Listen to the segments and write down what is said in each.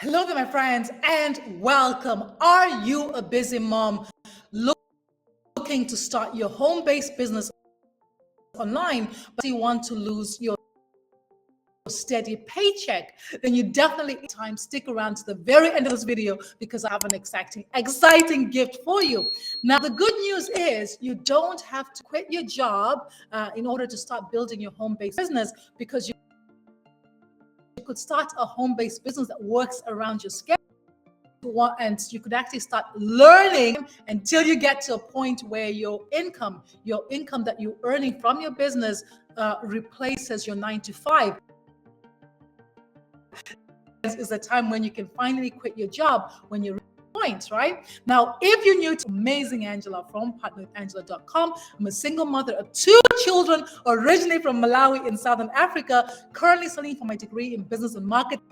Hello there, my friends, and welcome. Are you a busy mom looking to start your home-based business online, but you want to lose your steady paycheck? Then you definitely stick around to the very end of this video because I have an exciting gift for you. Now, the good news is you don't have to quit your job in order to start building your home-based business, because you could start a home-based business that works around your schedule. And you could actually start learning until you get to a point where your income that you're earning from your business replaces your 9 to 5. This is a time when you can finally quit your job, when you're point, right? Now, if you're new to Amazing Angela from partnerwithangela.com, I'm a single mother of 2 children, originally from Malawi in Southern Africa, currently studying for my degree in business and marketing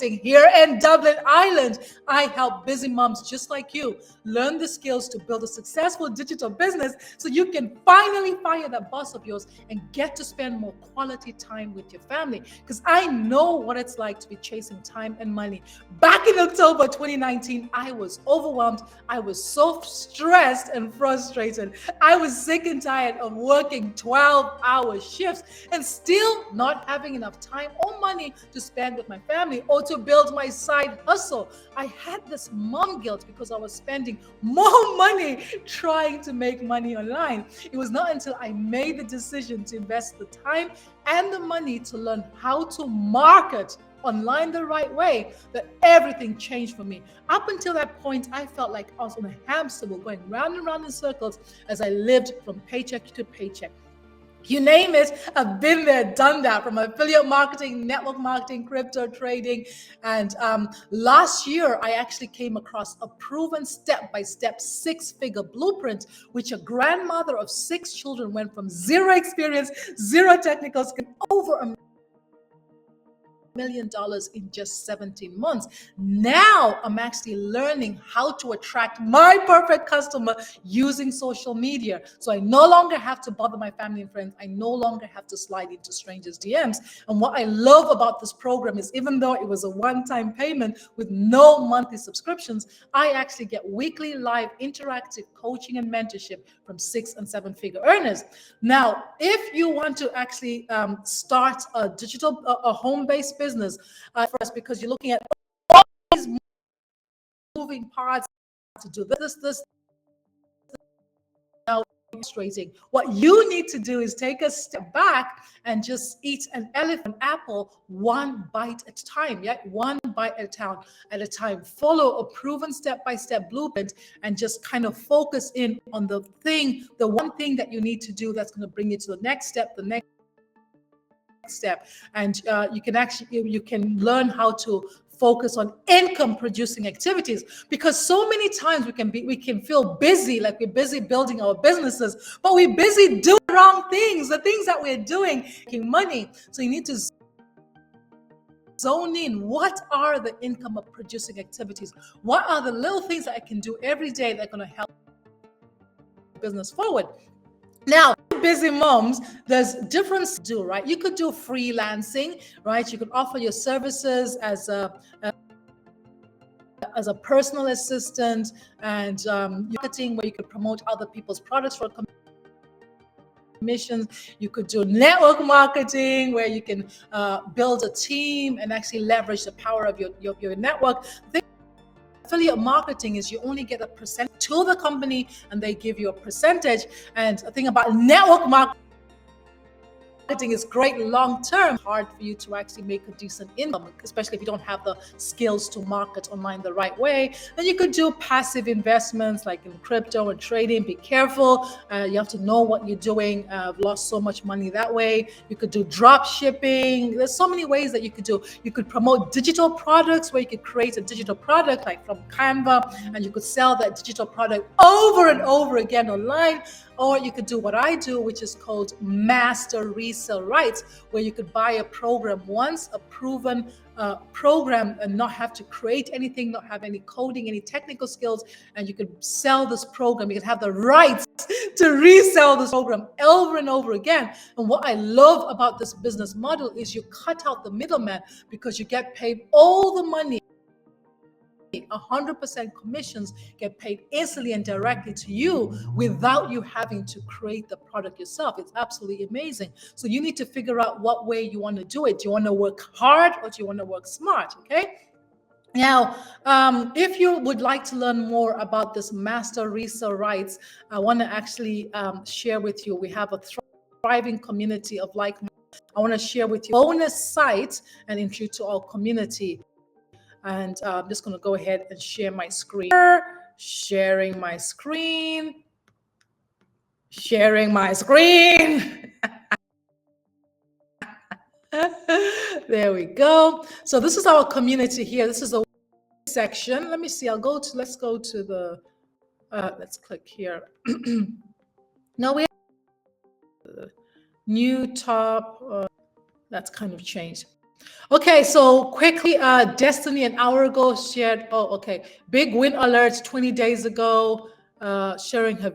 here in Dublin, Ireland. I help busy moms just like you learn the skills to build a successful digital business so you can finally fire that boss of yours and get to spend more quality time with your family. Because I know what it's like to be chasing time and money. Back in October 2019, I was overwhelmed. I was so stressed and frustrated. I was sick and tired of working 12-hour shifts and still not having enough time or money to spend with my family or to build my side hustle. I had this mom guilt because I was spending more money trying to make money online. It was not until I made the decision to invest the time and the money to learn how to market online the right way that everything changed for me. Up until that point, I felt like I was on a hamster wheel going round and round in circles as I lived from paycheck to paycheck. You name it, I've been there, done that, from affiliate marketing, network marketing, crypto trading. And last year, I actually came across a proven step-by-step 6-figure blueprint, which a grandmother of 6 children went from zero experience, zero technical skill, over $1 million in just 17 months. Now I'm actually learning how to attract my perfect customer using social media. So I no longer have to bother my family and friends. I no longer have to slide into strangers' DMs. And what I love about this program is, even though it was a one-time payment with no monthly subscriptions, I actually get weekly live interactive coaching and mentorship from 6- and 7-figure earners. Now, if you want to actually start a home-based business for us, because you're looking at all these moving parts to do this now frustrating. What you need to do is take a step back and just eat an elephant apple one bite at a time. Yeah, one bite at a time. Follow a proven step-by-step blueprint and just kind of focus in on the one thing that you need to do that's going to bring you to the next step, and you can learn how to focus on income producing activities, because so many times we can feel busy, like we're busy building our businesses, but we're busy doing the wrong things, the things that we're doing making money. So you need to zone in. What are the income producing activities? What are the little things that I can do every day that are going to help business forward? Now, busy moms, there's different to do, right? You could do freelancing, right? You could offer your services as a personal assistant, and marketing, where you could promote other people's products for commissions. You could do network marketing, where you can build a team and actually leverage the power of your network. Affiliate marketing is you only get a percent to the company and they give you a percentage. And the thing about network marketing is great long term, hard for you to actually make a decent income, especially if you don't have the skills to market online the right way. Then you could do passive investments like in crypto and trading. Be careful, you have to know what you're doing. I've lost so much money that way. You could do drop shipping. There's so many ways that you could do. You could promote digital products, where you could create a digital product like from Canva, and you could sell that digital product over and over again online. Or you could do what I do, which is called master resale rights, where you could buy a program once, a proven program, and not have to create anything, not have any coding, any technical skills, and you could sell this program. You could have the rights to resell this program over and over again. And what I love about this business model is you cut out the middleman, because you get paid all the money. 100% commissions get paid instantly and directly to you without you having to create the product yourself. It's absolutely amazing. So you need to figure out what way you want to do it. Do you want to work hard or do you want to work smart? Okay. Now, if you would like to learn more about this master resale rights, I want to actually share with you. We have a thriving community of like-minded. I want to share with you bonus site and introduce to our community. And I'm just going to go ahead and share my screen. Sharing my screen. Sharing my screen. There we go. So this is our community here. This is the section. Let me see. Let's go to the, let's click here. No, we have new top. That's kind of changed. Okay, so quickly, Destiny an hour ago shared, oh, okay, big win alerts 20 days ago, sharing her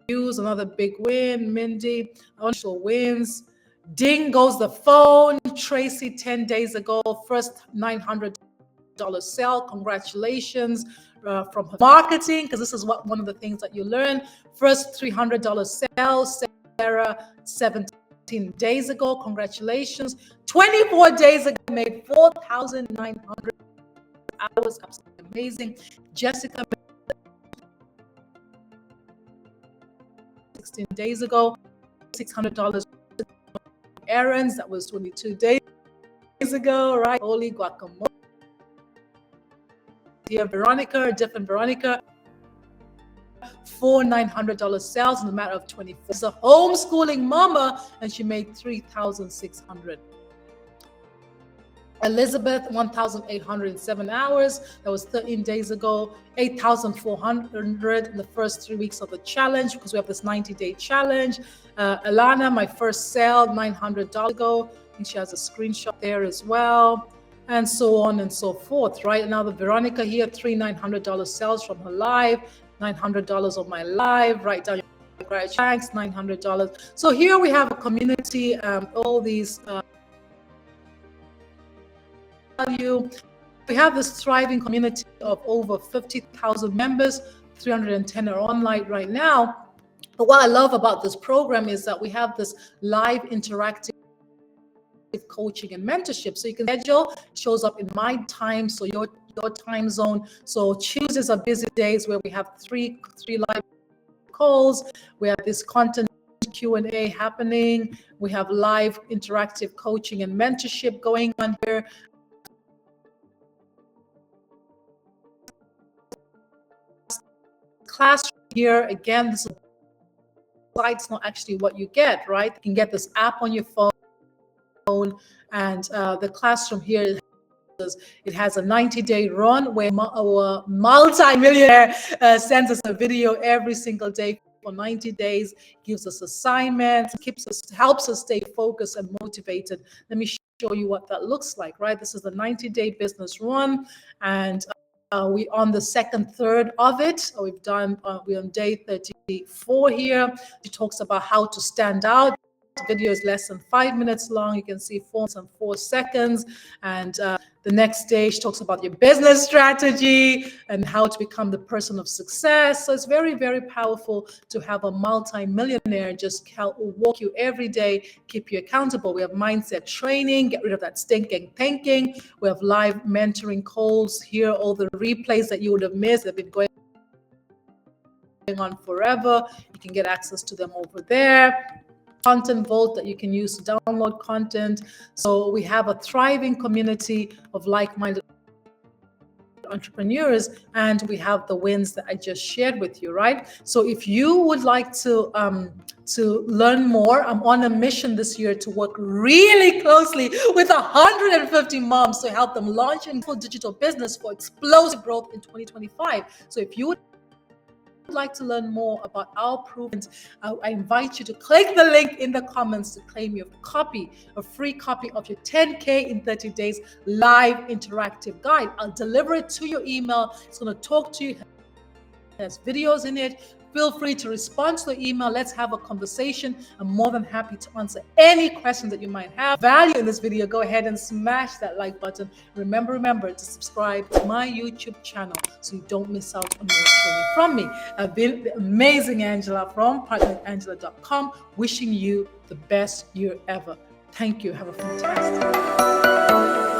views, another big win, Mindy, initial wins. Ding goes the phone, Tracy 10 days ago, first $900 sale, congratulations from her marketing, because this is one of the things that you learn. First $300 sale, Sarah 17 days ago, congratulations. 24 days ago, made 4,900 hours, absolutely amazing. Jessica, 16 days ago, $600 errands, that was 22 days ago, right? Holy guacamole. Dear Veronica, different Veronica, $900 sales in a matter of 24. She's a homeschooling mama and she made $3,600. Elizabeth, 1,807 hours. That was 13 days ago. 8,400 in the first 3 weeks of the challenge, because we have this 90-day challenge. Alana, my first sale, $900 ago. I think she has a screenshot there as well. And so on and so forth, right? Now the Veronica here, $900 sales from her live. $900 of my live, write down your thanks, $900. So here we have a community, all these value. We have this thriving community of over 50,000 members, 310 are online right now. But what I love about this program is that we have this live interactive coaching and mentorship. So you can schedule, shows up in my time, so your time zone. So Tuesdays are busy days where we have three live calls. We have this content Q&A happening. We have live interactive coaching and mentorship going on here. Classroom here, again, this site's not actually what you get, right? You can get this app on your phone, and the classroom here, it has a 90-day run where our multi-millionaire sends us a video every single day for 90 days, gives us assignments, helps us stay focused and motivated. Let me show you what that looks like, right? This is the 90-day business run, and we're on the third of it. We're on day 34 here. It talks about how to stand out. The video is less than 5 minutes long. You can see 4 minutes and 4 seconds. And the next stage talks about your business strategy and how to become the person of success. So it's very, very powerful to have a multi-millionaire just walk you every day, keep you accountable. We have mindset training, get rid of that stinking thinking. We have live mentoring calls here, all the replays that you would have missed. They've been going on forever. You can get access to them over there. Content vault that you can use to download content. So we have a thriving community of like-minded entrepreneurs, and we have the wins that I just shared with you, right? So if you would like to learn more, I'm on a mission this year to work really closely with 150 moms to help them launch a full digital business for explosive growth in 2025. So if you would like to learn more about our proven, I invite you to click the link in the comments to claim your copy, a free copy of your 10K in 30 days live interactive guide. I'll deliver it to your email. It's going to talk to you. There's videos in it. Feel free to respond to the email. Let's have a conversation. I'm more than happy to answer any questions that you might have. Value in this video, go ahead and smash that like button. Remember to subscribe to my YouTube channel so you don't miss out on more training from me. I've been the amazing Angela from partnerwithangela.com, wishing you the best year ever. Thank you. Have a fantastic day.